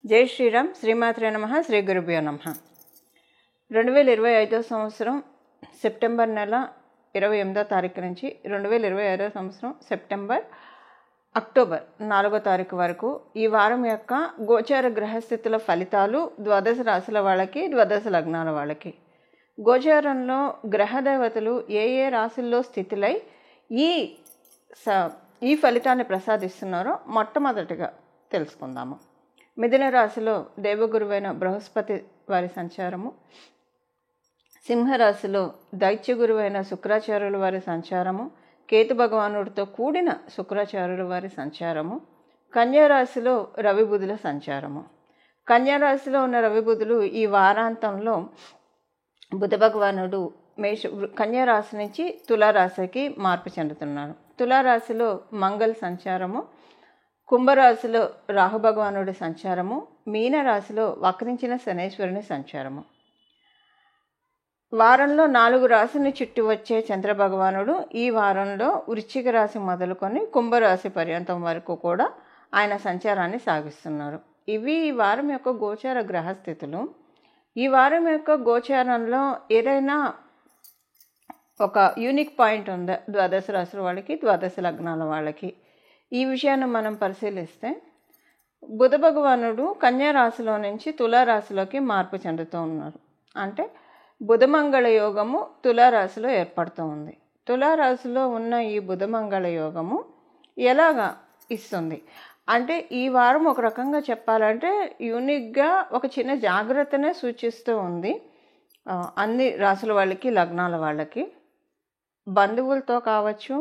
జై శ్రీరామ్. శ్రీమాత్రే నమః. శ్రీ గురుభ్యో నమః. 2025 సంవత్సరం సెప్టెంబర్ నెల 28వ తారీఖు నుంచి 2025 సంవత్సరం సెప్టెంబర్ అక్టోబర్ 4వ తారీఖు వరకు ఈ వారం యొక్క గోచార గ్రహస్థితుల ఫలితాలు ద్వాదశ రాశుల వాళ్ళకి, ద్వాదశ లగ్నాల వాళ్ళకి. గోచారంలో గ్రహదేవతలు ఏ ఏ రాశుల్లో స్థితులై ఈ ఫలితాన్ని ప్రసాదిస్తున్నారో మొట్టమొదటిగా తెలుసుకుందాము. మిథున రాశిలో దేవగురువైన బృహస్పతి వారి సంచారము, సింహరాశిలో దైత్య గురువైన శుక్రాచార్యుల వారి సంచారము, కేతు భగవానుడితో కూడిన శుక్రాచార్యుల వారి సంచారము, కన్యారాశిలో రవి బుధుల సంచారము. కన్యారాశిలో ఉన్న రవి బుధులు ఈ వారాంతంలో బుధ భగవానుడు కన్యారాశి నుంచి తులారాశికి మార్పు చెందుతున్నారు. తులారాశిలో మంగళ సంచారము, కుంభరాశిలో రాహుభగవానుడి సంచారము, మీనరాశిలో వక్రించిన శనేశ్వరుని సంచారము. వారంలో 4 రాశిని చుట్టి వచ్చే చంద్రభగవానుడు ఈ వారంలో వృశ్చిక రాశి మొదలుకొని కుంభరాశి పర్యంతం వరకు కూడా ఆయన సంచారాన్ని సాగిస్తున్నారు. ఇవి ఈ వారం యొక్క గోచార గ్రహస్థితులు. ఈ వారం యొక్క గోచారంలో ఏదైనా ఒక యూనిక్ పాయింట్ ఉందా ద్వాదశ రాశుల వాళ్ళకి, ద్వాదశ లగ్నాల వాళ్ళకి? ఈ విషయాన్ని మనం పరిశీలిస్తే బుధ భగవానుడు కన్యా రాశిలో నుంచి తులారాశిలోకి మార్పు చెందుతూ ఉన్నారు. అంటే బుధమంగళ యోగము తులారాశిలో ఏర్పడుతూ ఉంది. తులారాశిలో ఉన్న ఈ బుధమంగళ యోగము ఎలాగా ఇస్తుంది అంటే ఈ వారం ఒక రకంగా చెప్పాలంటే యూనిక్గా ఒక చిన్న జాగ్రత్తనే సూచిస్తూ ఉంది. అన్ని రాశుల వాళ్ళకి, లగ్నాల వాళ్ళకి, బంధువులతో కావచ్చు,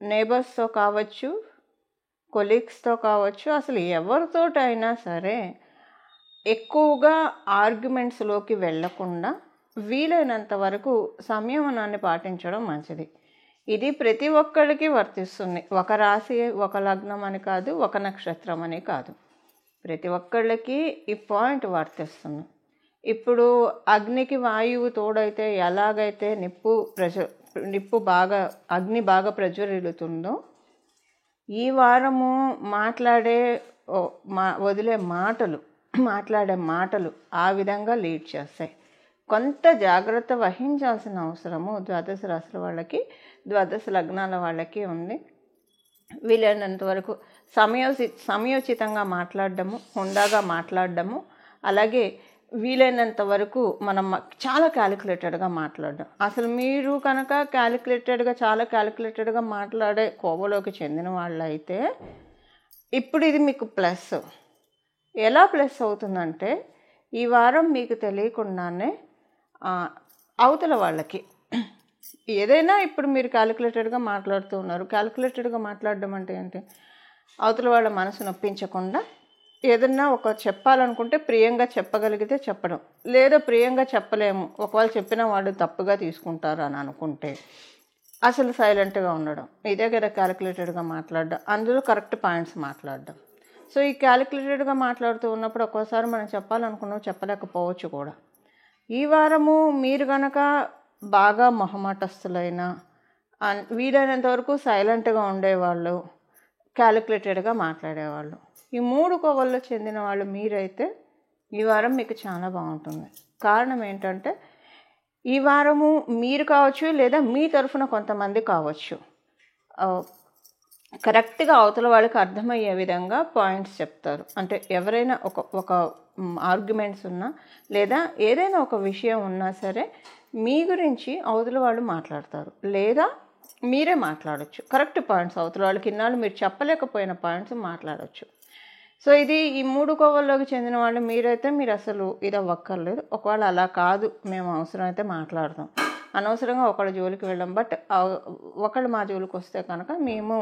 నేబర్స్తో కావచ్చు, కొలీగ్స్తో కావచ్చు, అసలు ఎవరితోటైనా సరే ఎక్కువగా ఆర్గ్యుమెంట్స్లోకి వెళ్లకుండా వీలైనంత వరకు సంయమనాన్ని పాటించడం మంచిది. ఇది ప్రతి ఒక్కరికి వర్తిస్తుంది. ఒక రాశి, ఒక లగ్నం అని కాదు, ఒక నక్షత్రం అని కాదు, ప్రతి ఒక్కళ్ళకి ఈ పాయింట్ వర్తిస్తుంది. ఇప్పుడు అగ్నికి వాయువు తోడైతే ఎలాగైతే అగ్ని బాగా ప్రజ్వరిల్లుతుందో ఈ వారము మాట్లాడే మాటలు ఆ విధంగా లీడ్ చేస్తాయి. కొంత జాగ్రత్త వహించాల్సిన అవసరము ద్వాదశ రాశుల వాళ్ళకి, ద్వాదశ లగ్నాల వాళ్ళకి ఉంది. వీలైనంత వరకు సమయోచితంగా మాట్లాడడము, హుందాగా మాట్లాడడము, అలాగే వీలైనంత వరకు మనం చాలా క్యాలిక్యులేటెడ్గా మాట్లాడడం. అసలు మీరు కనుక చాలా క్యాలిక్యులేటెడ్గా మాట్లాడే కోవలోకి చెందిన వాళ్ళు అయితే ఇప్పుడు ఇది మీకు ప్లస్. ఎలా ప్లస్ అవుతుందంటే ఈ వారం మీకు తెలియకుండానే అవతల వాళ్ళకి ఏదైనా ఇప్పుడు మీరు క్యాలిక్యులేటెడ్గా మాట్లాడుతూ ఉన్నారు. క్యాలిక్యులేటెడ్గా మాట్లాడడం అంటే ఏంటి? అవతల వాళ్ళ మనసు నొప్పించకుండా ఏదన్నా ఒక చెప్పాలనుకుంటే ప్రియంగా చెప్పగలిగితే చెప్పడం, లేదా ప్రియంగా చెప్పలేము, ఒకవేళ చెప్పిన వాడు తప్పుగా తీసుకుంటారు అని అనుకుంటే అసలు సైలెంట్గా ఉండడం. ఇదే కదా క్యాలిక్యులేటెడ్గా మాట్లాడడం, అందులో కరెక్ట్ పాయింట్స్ మాట్లాడడం. సో ఈ క్యాలిక్యులేటెడ్గా మాట్లాడుతూ ఉన్నప్పుడు ఒక్కోసారి మనం చెప్పాలనుకున్నాం చెప్పలేకపోవచ్చు కూడా. ఈ వారము మీరు కనుక బాగా మొహమాటస్తులైన, వీలైనంత వరకు సైలెంట్గా ఉండేవాళ్ళు, క్యాలిక్యులేటెడ్గా మాట్లాడేవాళ్ళు, ఈ 3 కోవల్లో చెందిన వాళ్ళు మీరైతే ఈ వారం మీకు చాలా బాగుంటుంది. కారణం ఏంటంటే ఈ వారము మీరు కావచ్చు, లేదా మీ తరఫున కొంతమంది కావచ్చు, కరెక్ట్గా అవతల వాళ్ళకి అర్థమయ్యే విధంగా పాయింట్స్ చెప్తారు. అంటే ఎవరైనా ఒక ఆర్గ్యుమెంట్స్ ఉన్నా, లేదా ఏదైనా ఒక విషయం ఉన్నా సరే మీ గురించి అవతల వాళ్ళు మాట్లాడతారు, లేదా మీరే మాట్లాడచ్చు. కరెక్ట్ పాయింట్స్ అవతల వాళ్ళకి ఇన్నాళ్ళు మీరు చెప్పలేకపోయిన పాయింట్స్ మాట్లాడచ్చు. సో ఇది ఈ 3 కోవల్లోకి చెందిన వాళ్ళు మీరైతే మీరు అసలు ఇది అవ్వక్కర్లేదు. ఒకవేళ అలా కాదు, మేము అవసరమైతే మాట్లాడతాం, అనవసరంగా ఒకళ్ళ జోలికి వెళ్ళాం, బట్ ఒకళ్ళు మా జోలికి వస్తే కనుక మేము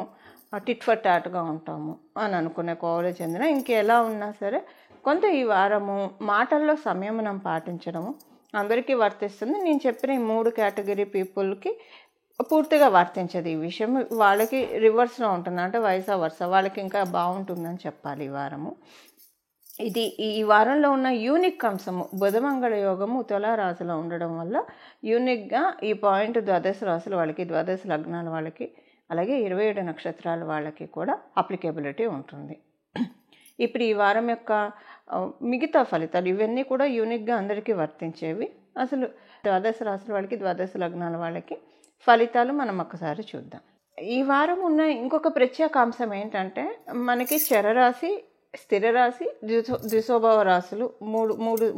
టిట్ ఫర్ టాట్గా ఉంటాము అని అనుకునే కోవలో చెందిన ఇంకెలా ఉన్నా సరే కొంత ఈ వారము మాటల్లో సంయమనం పాటించడము అందరికీ వర్తిస్తుంది. నేను చెప్పిన ఈ 3 కేటగిరీ పీపుల్కి పూర్తిగా వర్తించదు ఈ విషయం. వాళ్ళకి రివర్స్లో ఉంటుంది, అంటే వయసా వర్స వాళ్ళకి ఇంకా బాగుంటుందని చెప్పాలి ఈ వారము. ఇది ఈ వారంలో ఉన్న యూనిక్ అంశము బుధమంగళ యోగము తులారాశిలో ఉండడం వల్ల యూనిక్గా ఈ పాయింట్ ద్వాదశ రాశుల వాళ్ళకి, ద్వాదశ లగ్నాల వాళ్ళకి, అలాగే 27 నక్షత్రాల వాళ్ళకి కూడా అప్లికేబిలిటీ ఉంటుంది. ఇప్పుడు ఈ వారం యొక్క మిగతా ఫలితాలు ఇవన్నీ కూడా యూనిక్గా అందరికీ వర్తించేవి. అసలు ద్వాదశ రాశుల వాళ్ళకి, ద్వాదశ లగ్నాల వాళ్ళకి ఫలితాలు మనం ఒక్కసారి చూద్దాం. ఈ వారం ఉన్న ఇంకొక ప్రత్యేకాంశం ఏంటంటే, మనకి చరరాశి, స్థిర రాశి, ద్విశోభవ రాశులు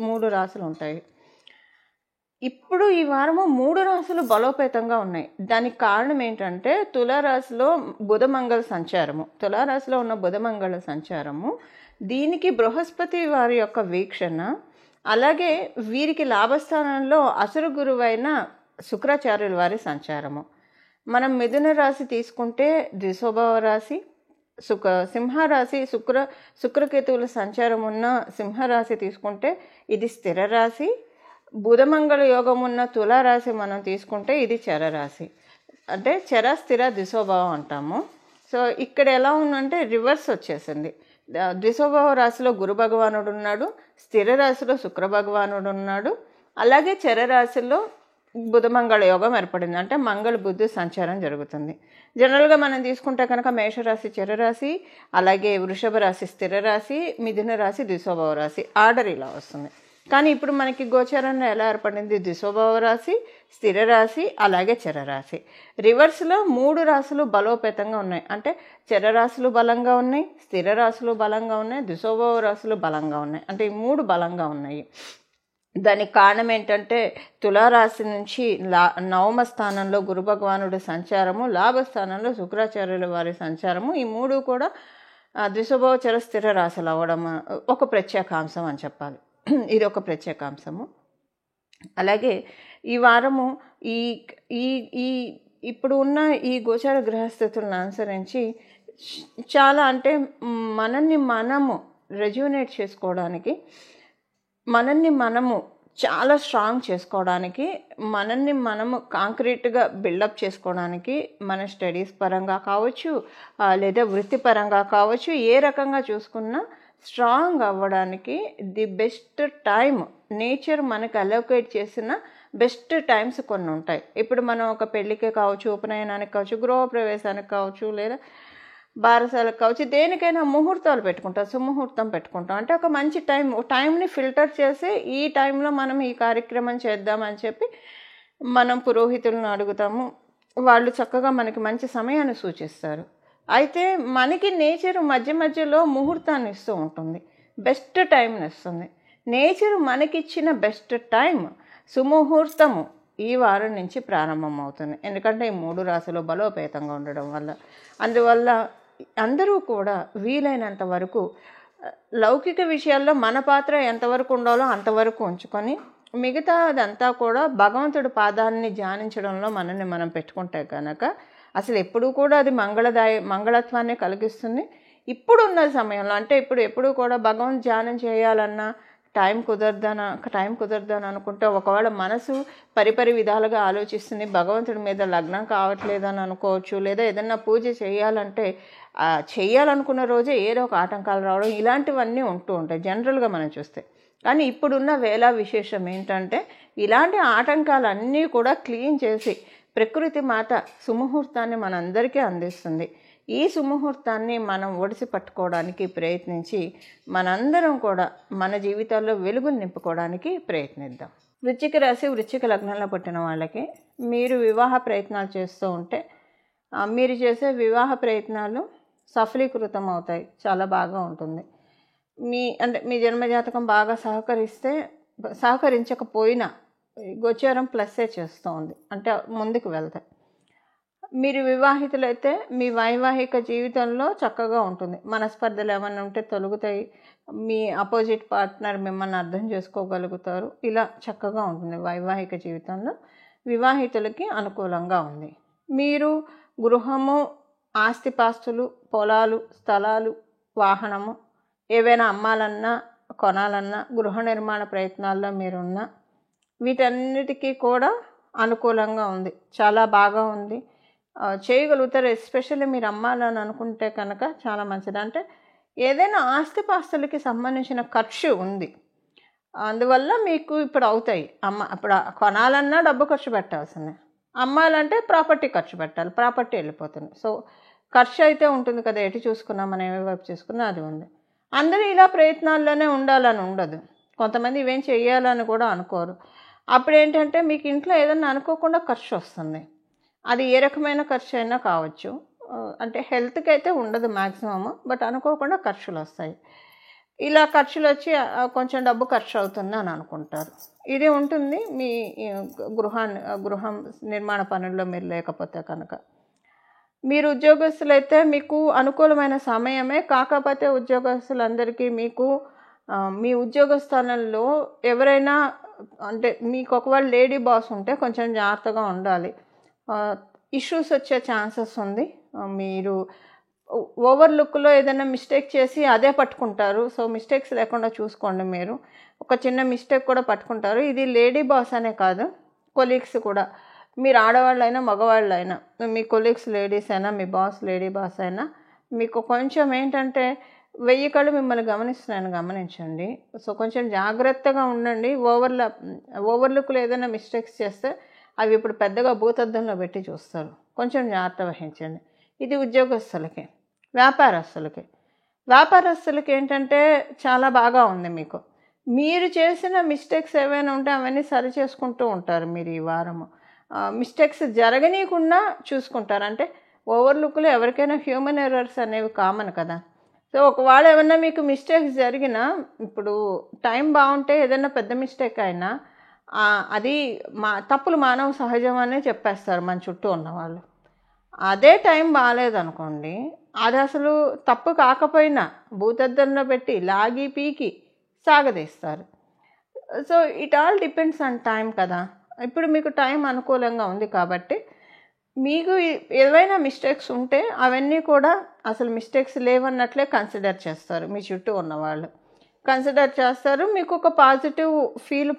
మూడు రాశులు ఉంటాయి. ఇప్పుడు ఈ వారము 3 రాశులు బలోపేతంగా ఉన్నాయి. దానికి కారణం ఏంటంటే, తులారాశిలో బుధమంగళ సంచారము, తులారాశిలో ఉన్న బుధమంగళ సంచారము, దీనికి బృహస్పతి వారి యొక్క వీక్షణ, అలాగే వీరికి లాభస్థానంలో అసురు గురువైన శుక్రాచార్యుల వారి సంచారము. మనం మిథున రాశి తీసుకుంటే ద్విశోభవ రాశి, సింహరాశి శుక్రకేతువుల సంచారం ఉన్న సింహరాశి తీసుకుంటే ఇది స్థిర రాశి. బుధమంగళ యోగం ఉన్న తులారాశి మనం తీసుకుంటే ఇది చరరాశి. అంటే చర స్థిర ద్విశోభావం అంటాము. సో ఇక్కడ ఎలా ఉందంటే రివర్స్ వచ్చేసింది. ద్విశోభావ రాశిలో గురు భగవానుడు ఉన్నాడు, స్థిర రాశిలో శుక్ర భగవానుడు ఉన్నాడు, అలాగే చరరాశిలో బుధమంగళ యోగం ఏర్పడింది. అంటే మంగళ బుద్ధి సంచారం జరుగుతుంది. జనరల్గా మనం తీసుకుంటే కనుక మేషరాశి చరరాశి, అలాగే వృషభ రాశి స్థిర రాశి, మిథున రాశి ద్విశోభావ రాశి, ఆర్డర్ ఇలా వస్తుంది. కానీ ఇప్పుడు మనకి గోచారంలో ఎలా ఏర్పడింది? ద్విశోభావ రాశి, స్థిర రాశి, అలాగే చరరాశి. రివర్స్లో 3 రాశులు బలోపేతంగా ఉన్నాయి. అంటే చరరాశులు బలంగా ఉన్నాయి, స్థిర రాశులు బలంగా ఉన్నాయి, ద్విశోభావ రాశులు బలంగా ఉన్నాయి. అంటే ఈ 3 బలంగా ఉన్నాయి. దానికి కారణం ఏంటంటే, తులారాశి నుంచి నవమ స్థానంలో గురు భగవానుడి సంచారము, లాభస్థానంలో శుక్రాచార్యుల వారి సంచారము, ఈ 3 కూడా ద్విశోభావ చర స్థిర రాశులు అవ్వడం ఒక ప్రత్యేకాంశం అని చెప్పాలి. ఇది ఒక ప్రత్యేకాంశము. అలాగే ఈ వారము ఇప్పుడు ఉన్న ఈ గోచార గ్రహస్థితులను అనుసరించి చాలా, అంటే మనల్ని మనము రెజ్యూనేట్ చేసుకోవడానికి, మనల్ని మనము చాలా స్ట్రాంగ్ చేసుకోవడానికి, మనల్ని మనము కాంక్రీట్గా బిల్డప్ చేసుకోవడానికి, మన స్టడీస్ పరంగా కావచ్చు, లేదా వృత్తిపరంగా కావచ్చు, ఏ రకంగా చూసుకున్నా స్ట్రాంగ్ అవ్వడానికి ది బెస్ట్ టైం, నేచర్ మనకు అలోకేట్ చేసిన బెస్ట్ టైమ్స్ కొన్ని ఉంటాయి. ఇప్పుడు మనం ఒక పెళ్ళికే కావచ్చు, ఉపనయనానికి కావచ్చు, గృహప్రవేశానికి కావచ్చు, లేదా బారసాలకు కావచ్చు, దేనికైనా ముహూర్తాలు పెట్టుకుంటాం, సుముహూర్తం పెట్టుకుంటాం. అంటే ఒక మంచి టైంని ఫిల్టర్ చేసి ఈ టైంలో మనం ఈ కార్యక్రమం చేద్దామని చెప్పి మనం పురోహితులను అడుగుతాము. వాళ్ళు చక్కగా మనకి మంచి సమయాన్ని సూచిస్తారు. అయితే మనకి నేచరు మధ్య మధ్యలో ముహూర్తాన్ని ఇస్తూ ఉంటుంది, బెస్ట్ టైంని ఇస్తుంది. నేచరు మనకిచ్చిన బెస్ట్ టైం సుముహూర్తము ఈ వారం నుంచి ప్రారంభమవుతుంది. ఎందుకంటే ఈ 3 రాశులు బలోపేతంగా ఉండడం వల్ల. అందువల్ల అందరూ కూడా వీలైనంత వరకు లౌకిక విషయాల్లో మన పాత్ర ఎంతవరకు ఉండాలో అంతవరకు ఉంచుకొని, మిగతా అదంతా కూడా భగవంతుడి పాదాలని ధ్యానించడంలో మనల్ని మనం పెట్టుకుంటే కనుక అసలు ఎప్పుడూ కూడా అది మంగళత్వాన్ని కలిగిస్తుంది. ఇప్పుడున్న సమయంలో, అంటే ఎప్పుడు కూడా భగవంతు ధ్యానం చేయాలన్నా టైం కుదరదని అనుకుంటే, ఒకవేళ మనసు పరిపరి విధాలుగా ఆలోచిస్తుంది, భగవంతుడి మీద లగ్నం కావట్లేదని అనుకోవచ్చు, లేదా ఏదన్నా పూజ చేయాలంటే చేయాలనుకున్న రోజే ఏదో ఒక ఆటంకాలు రావడం, ఇలాంటివన్నీ ఉంటూ ఉంటాయి జనరల్గా మనం చూస్తే. కానీ ఇప్పుడున్న వేళ విశేషం ఏంటంటే, ఇలాంటి ఆటంకాలన్నీ కూడా క్లీన్ చేసి ప్రకృతి మాత సుముహూర్తాన్ని మనందరికీ అందిస్తుంది. ఈ సుముహూర్తాన్ని మనం ఒడిసి పట్టుకోవడానికి ప్రయత్నించి మనందరం కూడా మన జీవితాల్లో వెలుగులు నింపుకోవడానికి ప్రయత్నిద్దాం. వృశ్చిక రాశి, వృశ్చిక లగ్నంలో పుట్టిన వాళ్ళకి మీరు వివాహ ప్రయత్నాలు చేస్తూ ఉంటే, మీరు చేసే వివాహ ప్రయత్నాలు సఫలీకృతం అవుతాయి, చాలా బాగా ఉంటుంది. మీ జన్మజాతకం బాగా సహకరించకపోయినా గోచారం ప్లస్సే చేస్తూ ఉంది, అంటే ముందుకు వెళ్తాయి. మీరు వివాహితులైతే మీ వైవాహిక జీవితంలో చక్కగా ఉంటుంది. మనస్పర్ధలు ఏమైనా ఉంటే తొలగుతాయి, మీ అపోజిట్ పార్ట్నర్ మిమ్మల్ని అర్థం చేసుకోగలుగుతారు. ఇలా చక్కగా ఉంటుంది వైవాహిక జీవితంలో. వివాహితులకి అనుకూలంగా ఉంది. మీరు గృహము, ఆస్తిపాస్తులు, పొలాలు, స్థలాలు, వాహనము ఏవైనా అమ్మాలన్నా కొనాలన్నా, గృహ నిర్మాణ ప్రయత్నాల్లో మీరున్నా, వీటన్నిటికీ కూడా అనుకూలంగా ఉంది, చాలా బాగా ఉంది, చేయగలుగుతారు. ఎస్పెషల్లీ మీరు అమ్మాలని అనుకుంటే కనుక చాలా మంచిది. అంటే ఏదైనా ఆస్తిపాస్తులకి సంబంధించిన ఖర్చు ఉంది, అందువల్ల మీకు ఇప్పుడు అవుతాయి. ఇప్పుడు కొనాలన్నా డబ్బు ఖర్చు పెట్టాల్సిందే, అమ్మాలంటే ప్రాపర్టీ ఖర్చు పెట్టాలి, ప్రాపర్టీ వెళ్ళిపోతుంది. సో ఖర్చు అయితే ఉంటుంది కదా, ఎటు చూసుకున్నా మనం ఏ వైపు చూసుకున్నా అది ఉంది. అందరూ ఇలా ప్రయత్నాల్లోనే ఉండాలని ఉండదు. కొంతమంది ఇవేం చేయాలని కూడా అనుకోరు. అప్పుడేంటంటే మీకు ఇంట్లో ఏదన్నా అనుకోకుండా ఖర్చు వస్తుంది. అది ఏ రకమైన ఖర్చు అయినా కావచ్చు. అంటే హెల్త్‌కి అయితే ఉండదు మ్యాక్సిమమ్. బట్ అనుకోకుండా ఖర్చులు వస్తాయి. ఇలా ఖర్చులు వచ్చి కొంచెం డబ్బు ఖర్చు అవుతుంది అని అనుకుంటారు. ఇది ఉంటుంది మీ గృహం నిర్మాణ పనుల్లో మీరు లేకపోతే కనుక. మీరు ఉద్యోగస్తులైతే మీకు అనుకూలమైన సమయమే. కాకపోతే ఉద్యోగస్తులందరికీ మీకు మీ ఉద్యోగ స్థలంలో ఎవరైనా అంటే మీకు ఒకవేళ లేడీ బాస్ ఉంటే కొంచెం జాగ్రత్తగా ఉండాలి. ఇష్యూస్ వచ్చే ఛాన్సెస్ ఉంది. మీరు ఓవర్ లుక్లో ఏదైనా మిస్టేక్ చేసి అదే పట్టుకుంటారు. సో మిస్టేక్స్ లేకుండా చూసుకోండి. మీరు ఒక చిన్న మిస్టేక్ కూడా పట్టుకుంటారు. ఇది లేడీ బాస్ అనే కాదు, కొలీగ్స్ కూడా. మీరు ఆడవాళ్ళైనా మగవాళ్ళైనా, మీ కొలీగ్స్ లేడీస్ అయినా, మీ బాస్ లేడీ బాస్ అయినా, మీకు కొంచెం ఏంటంటే 1000 కళ్ళు మిమ్మల్ని గమనిస్తున్నాయని గమనించండి. సో కొంచెం జాగ్రత్తగా ఉండండి. ఓవర్ లుక్లో ఏదైనా మిస్టేక్స్ చేస్తే అవి ఇప్పుడు పెద్దగా భూతద్దంలో పెట్టి చూస్తారు. కొంచెం జాగ్రత్త వహించండి. ఇది ఉద్యోగస్తులకి. వ్యాపారస్తులకి ఏంటంటే చాలా బాగా ఉంది మీకు. మీరు చేసిన మిస్టేక్స్ ఏవైనా ఉంటే అవన్నీ సరి చేసుకుంటూ ఉంటారు మీరు ఈ వారము. మిస్టేక్స్ జరగనీయకుండా చూసుకుంటారు. అంటే ఓవర్ లుక్లో ఎవరికైనా హ్యూమన్ ఎర్రర్స్ అనేవి కామన్ కదా. సో ఒకవేళ ఏమన్నా మీకు మిస్టేక్స్ జరిగినా, ఇప్పుడు టైం బాగుంటే ఏదైనా పెద్ద మిస్టేక్ అయినా అది తప్పులు మానవ సహజం అనే చెప్పేస్తారు మన చుట్టూ ఉన్నవాళ్ళు. అదే టైం బాగాలేదనుకోండి, అది అసలు తప్పు కాకపోయినా భూతద్దంలో పెట్టి లాగి పీకి సాగదీస్తారు. So it all depends on time కదా. ఇప్పుడు మీకు టైం అనుకూలంగా ఉంది కాబట్టి మీకు ఏవైనా మిస్టేక్స్ ఉంటే అవన్నీ కూడా అసలు మిస్టేక్స్ లేవన్నట్లే కన్సిడర్ చేస్తారు. మీ చుట్టూ ఉన్నవాళ్ళు కన్సిడర్ చేస్తారు. మీకు ఒక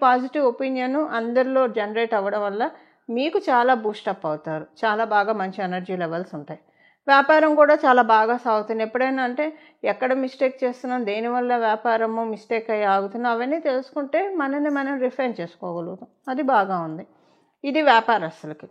పాజిటివ్ ఒపీనియన్ అందరిలో జనరేట్ అవ్వడం వల్ల మీకు చాలా బూస్టప్ అవుతారు. చాలా బాగా మంచి ఎనర్జీ లెవెల్స్ ఉంటాయి. వ్యాపారం కూడా చాలా బాగా సాగుతుంది. ఎప్పుడైనా అంటే ఎక్కడ మిస్టేక్ చేస్తున్నాం, దేనివల్ల వ్యాపారము మిస్టేక్ అయ్యి ఆగుతున్నాం, అవన్నీ తెలుసుకుంటే మనల్ని మనం రిఫైన్ చేసుకోగలుగుతాం. అది బాగా ఉంది. ఇది వ్యాపారస్తులకి.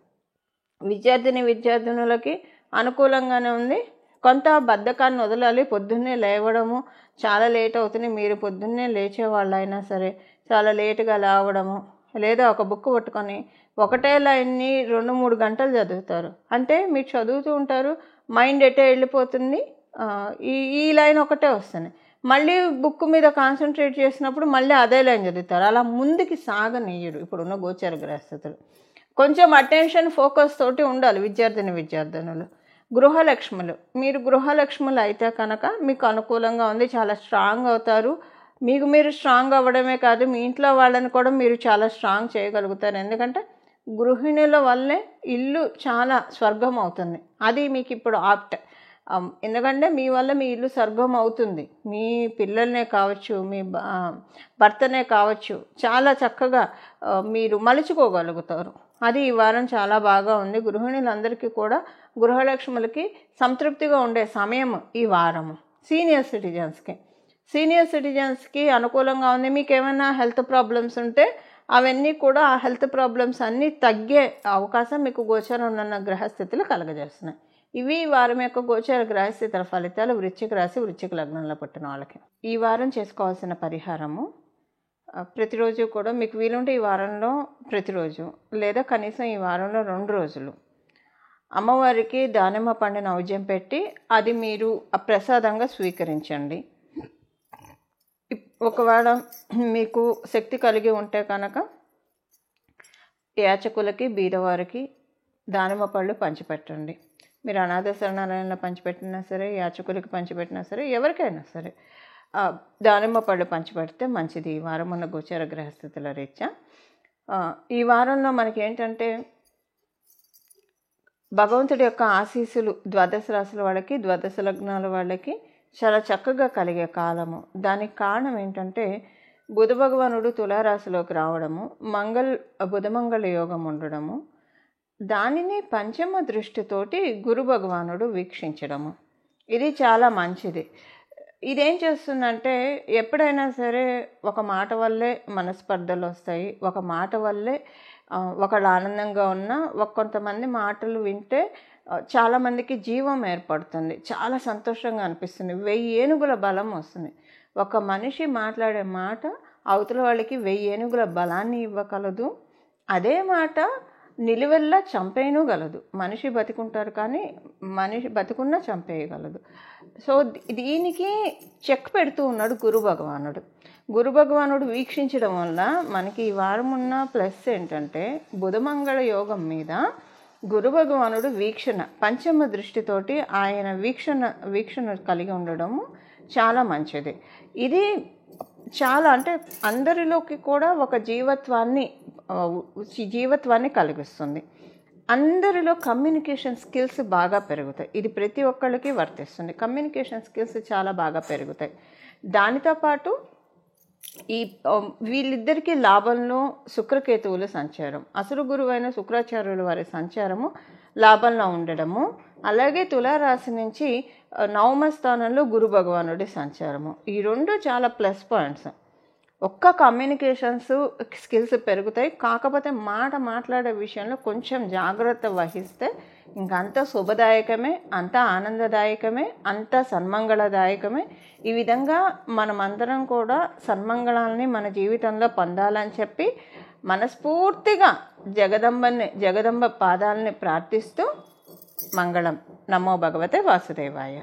విద్యార్థినులకి అనుకూలంగానే ఉంది. కొంత బద్ధకాన్ని వదలాలి. పొద్దున్నే లేవడము చాలా లేట్ అవుతుంది. మీరు పొద్దున్నే లేచే వాళ్ళైనా సరే చాలా లేటుగా లేవడము, లేదా ఒక బుక్ పట్టుకొని ఒకటే లైన్ని 2-3 గంటలు చదువుతారు. అంటే మీరు చదువుతూ ఉంటారు, మైండ్ ఎటే వెళ్ళిపోతుంది, ఈ లైన్ ఒకటే వస్తుంది. మళ్ళీ బుక్ మీద కాన్సన్ట్రేట్ చేసినప్పుడు మళ్ళీ అదే లైన్ చదువుతారు. అలా ముందుకి సాగనీయడు ఇప్పుడున్న గోచర గ్రహస్థితులు. కొంచెం అటెన్షన్ ఫోకస్ తోటి ఉండాలి విద్యార్థినులు. గృహలక్ష్ములు, మీరు గృహలక్ష్ములు అయితే కనుక మీకు అనుకూలంగా ఉంది. చాలా స్ట్రాంగ్ అవుతారు. మీరు స్ట్రాంగ్ అవ్వడమే కాదు, మీ ఇంట్లో వాళ్ళని కూడా మీరు చాలా స్ట్రాంగ్ చేయగలుగుతారు. ఎందుకంటే గృహిణుల వల్లే ఇల్లు చాలా స్వర్గం అవుతుంది. అది మీకు ఇప్పుడు ఆప్ట్. ఎందుకంటే మీ వల్ల మీ ఇల్లు స్వర్గం అవుతుంది. మీ పిల్లల్నే కావచ్చు, మీ భర్తనే కావచ్చు, చాలా చక్కగా మీరు మలుచుకోగలుగుతారు. అది ఈ వారం చాలా బాగా ఉంది. గృహిణులందరికీ కూడా, గృహలక్ష్ములకి సంతృప్తిగా ఉండే సమయం ఈ వారము. సీనియర్ సిటిజన్స్కి అనుకూలంగా ఉంది. మీకు ఏమైనా హెల్త్ ప్రాబ్లమ్స్ ఉంటే అవన్నీ కూడా, ఆ హెల్త్ ప్రాబ్లమ్స్ అన్నీ తగ్గే అవకాశం మీకు గోచరం ఉన్న గ్రహస్థితులు కలగజేస్తున్నాయి. ఇవి ఈ వారం యొక్క గోచర గ్రహస్థితుల ఫలితాలు. వృశ్చిక రాశి, వృశ్చిక లగ్నంలో పుట్టిన వాళ్ళకి ఈ వారం చేసుకోవాల్సిన పరిహారము, ప్రతిరోజు కూడా మీకు వీలుంటే ఈ వారంలో ప్రతిరోజు, లేదా కనీసం ఈ వారంలో 2 రోజులు అమ్మవారికి దానిమ్మ పండు నైవేద్యం పెట్టి అది మీరు ప్రసాదంగా స్వీకరించండి. ఒకవేళ మీకు శక్తి కలిగి ఉంటే కనుక యాచకులకి, బీదవారికి దానిమ్మ పళ్ళు పంచిపెట్టండి. మీరు అనాథ శరణాలయంలో పంచిపెట్టినా సరే, యాచకులకి పంచిపెట్టినా సరే, ఎవరికైనా సరే దానిమ్మ పళ్ళు పంచిపెడితే మంచిది ఈ వారం ఉన్న గోచర గ్రహస్థితుల రీత్యా. ఈ వారంలో మనకి ఏంటంటే భగవంతుడి యొక్క ఆశీస్సులు ద్వాదశ రాశుల వాళ్ళకి, ద్వాదశ లగ్నాల వాళ్ళకి చాలా చక్కగా కలిగే కాలము. దానికి కారణం ఏంటంటే బుధ భగవానుడు తులారాశిలోకి రావడము, బుధమంగళ యోగం ఉండడము, దానిని పంచమ దృష్టితోటి గురు భగవానుడు వీక్షించడము. ఇది చాలా మంచిది. ఇదేం చేస్తుందంటే ఎప్పుడైనా సరే ఒక మాట వల్లే మనస్పర్ధలు వస్తాయి. ఒక మాట వల్లే ఒకళ్ళు ఆనందంగా ఉన్నా, కొంతమంది మాటలు వింటే చాలామందికి జీవం ఏర్పడుతుంది. చాలా సంతోషంగా అనిపిస్తుంది. 1000 ఏనుగుల బలం వస్తుంది. ఒక మనిషి మాట్లాడే మాట అవతల వాళ్ళకి 1000 ఏనుగుల బలాన్ని ఇవ్వగలదు. అదే మాట నిలువెల్లా చంపేయగలదు. మనిషి బతికుంటారు కానీ మనిషి బతికున్నా చంపేయగలదు. సో దీనికి చెక్ పెడుతూ ఉన్నాడు గురు భగవానుడు. గురు భగవానుడు వీక్షించడం వల్ల మనకి ఈ వారం ఉన్న ప్లస్ ఏంటంటే బుధమంగళ యోగం మీద గురు భగవానుడు వీక్షణ పంచమ దృష్టితోటి ఆయన వీక్షణ కలిగి ఉండడము చాలా మంచిది. ఇది చాలా అంటే అందరిలోకి కూడా ఒక జీవత్వాన్ని కలిగిస్తుంది. అందరిలో కమ్యూనికేషన్ స్కిల్స్ బాగా పెరుగుతాయి. ఇది ప్రతి ఒక్కళ్ళకి వర్తిస్తుంది. కమ్యూనికేషన్ స్కిల్స్ చాలా బాగా పెరుగుతాయి. దానితో పాటు వీళ్ళిద్దరికీ లాభంలో శుక్రకేతువుల సంచారం, అసురు గురువైన శుక్రాచార్యుల వారి సంచారము లాభంలో ఉండడము, అలాగే తులారాశి నుంచి 9వ స్థానంలో గురు భగవానుడి సంచారము. ఈ రెండు చాలా ప్లస్ పాయింట్స్. ఒక్క కమ్యూనికేషన్స్ స్కిల్స్ పెరుగుతాయి. కాకపోతే మాట్లాడే విషయంలో కొంచెం జాగ్రత్త వహిస్తే ఇంకంతా శుభదాయకమే, అంతా ఆనందదాయకమే, అంతా సన్మంగళదాయకమే. ఈ విధంగా మనమందరం కూడా సన్మంగళాలని మన జీవితంలో పొందాలని చెప్పి మనస్ఫూర్తిగా జగదంబ పాదాలని ప్రార్థిస్తూ మంగళం. నమో భగవతే వాసుదేవాయ.